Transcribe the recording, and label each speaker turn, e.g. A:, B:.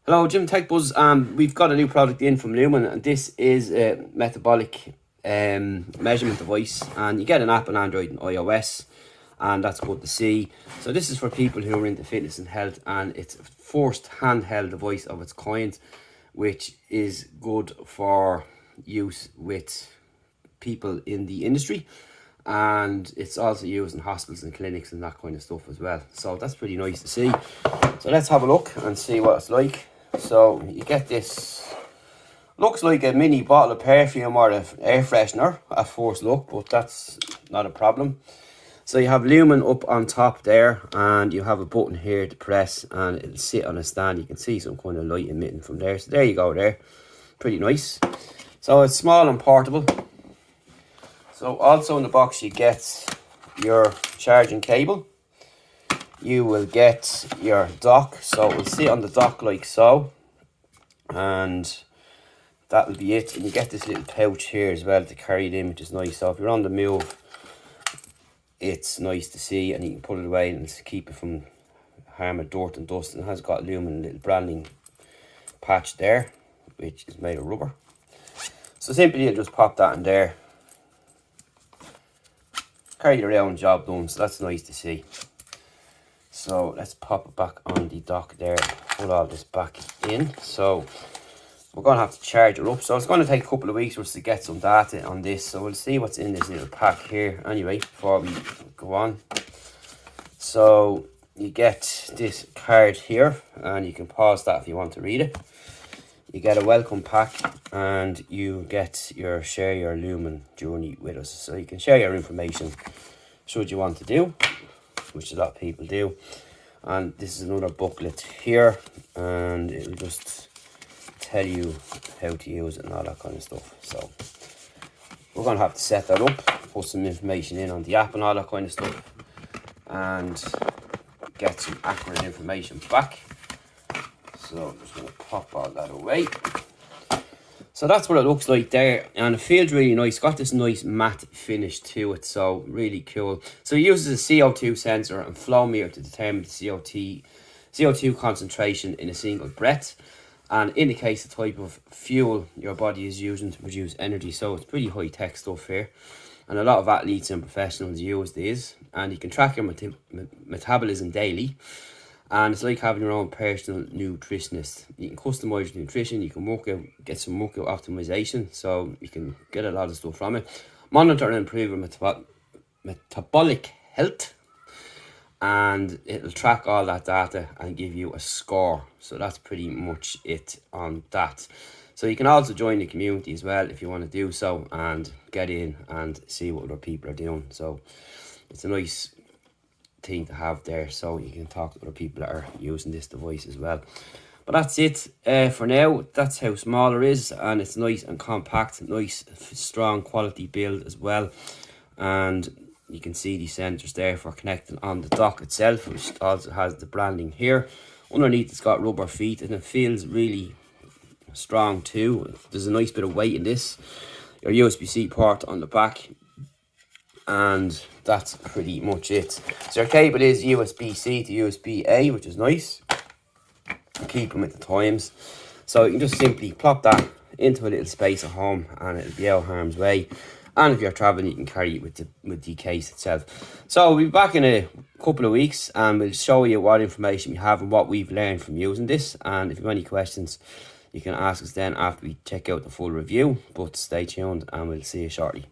A: Hello, Jim Tech Buzz. We've got a new product in from Lumen, and this is a metabolic measurement device, and you get an app on Android and iOS, and that's good to see. So this is for people who are into fitness and health, and it's a first handheld device of its kind, which is good for use with people in the industry, and it's also used in hospitals and clinics and that kind of stuff as well. So that's pretty nice to see. So let's have a look and see what it's like. So you get this, looks like a mini bottle of perfume or an air freshener at first look, but that's not a problem. So you have Lumen up on top there, and you have a button here to press, and it'll sit on a stand. You can see some kind of light emitting from there. So there you go there, pretty nice. So it's small and portable. So also in the box you get your charging cable. You will get your dock, so it will sit on the dock like so, and that will be it. And you get this little pouch here as well to carry it in, which is nice. So if you're on the move, it's nice to see, and you can put it away and keep it from harm of dirt and dust. And it has got Lumen little branding patch there, which is made of rubber. So simply you'll just pop that in there, carry it around, job done. So that's nice to see. So let's pop it back on the dock there, put all this back in. So we're going to have to charge it up. So it's going to take a couple of weeks for us to get some data on this. So we'll see what's in this little pack here anyway, before we go on. So you get this card here, and you can pause that if you want to read it. You get a welcome pack, and you get your share your Lumen journey with us. So you can share your information should you want to do, which a lot of people do. And this is another booklet here, and it'll just tell you how to use it and all that kind of stuff. So we're going to have to set that up, put some information in on the app and all that kind of stuff, and get some accurate information back. So I'm just going to pop all that away. So that's what it looks like there, and it feels really nice. Got this nice matte finish to it, so really cool. So it uses a CO2 sensor and flow meter to determine the CO2 concentration in a single breath, and indicates the type of fuel your body is using to produce energy. So it's pretty high tech stuff here, and a lot of athletes and professionals use these. And you can track your metabolism daily. And it's like having your own personal nutritionist. You can customize your nutrition, you can get some workout optimization, so you can get a lot of stuff from it. Monitor and improve your metabolic health, and it'll track all that data and give you a score. So that's pretty much it on that. So you can also join the community as well if you want to do so, and get in and see what other people are doing. So it's a nice thing to have there, so you can talk to other people that are using this device as well. But that's it for now. That's how small it is, and it's nice and compact, nice strong quality build as well. And you can see the sensors there for connecting on the dock itself, which also has the branding here. Underneath it's got rubber feet, and it feels really strong too. There's a nice bit of weight in this. Your USB-C port on the back, and that's pretty much it. So your cable is USB-C to USB-A, which is nice. Keep them at the times. So you can just simply plop that into a little space at home, and it'll be out of harm's way. And if you're traveling, you can carry it with the case itself. So we'll be back in a couple of weeks, and we'll show you what information we have and what we've learned from using this. And if you have any questions, you can ask us then after we check out the full review. But stay tuned, and we'll see you shortly.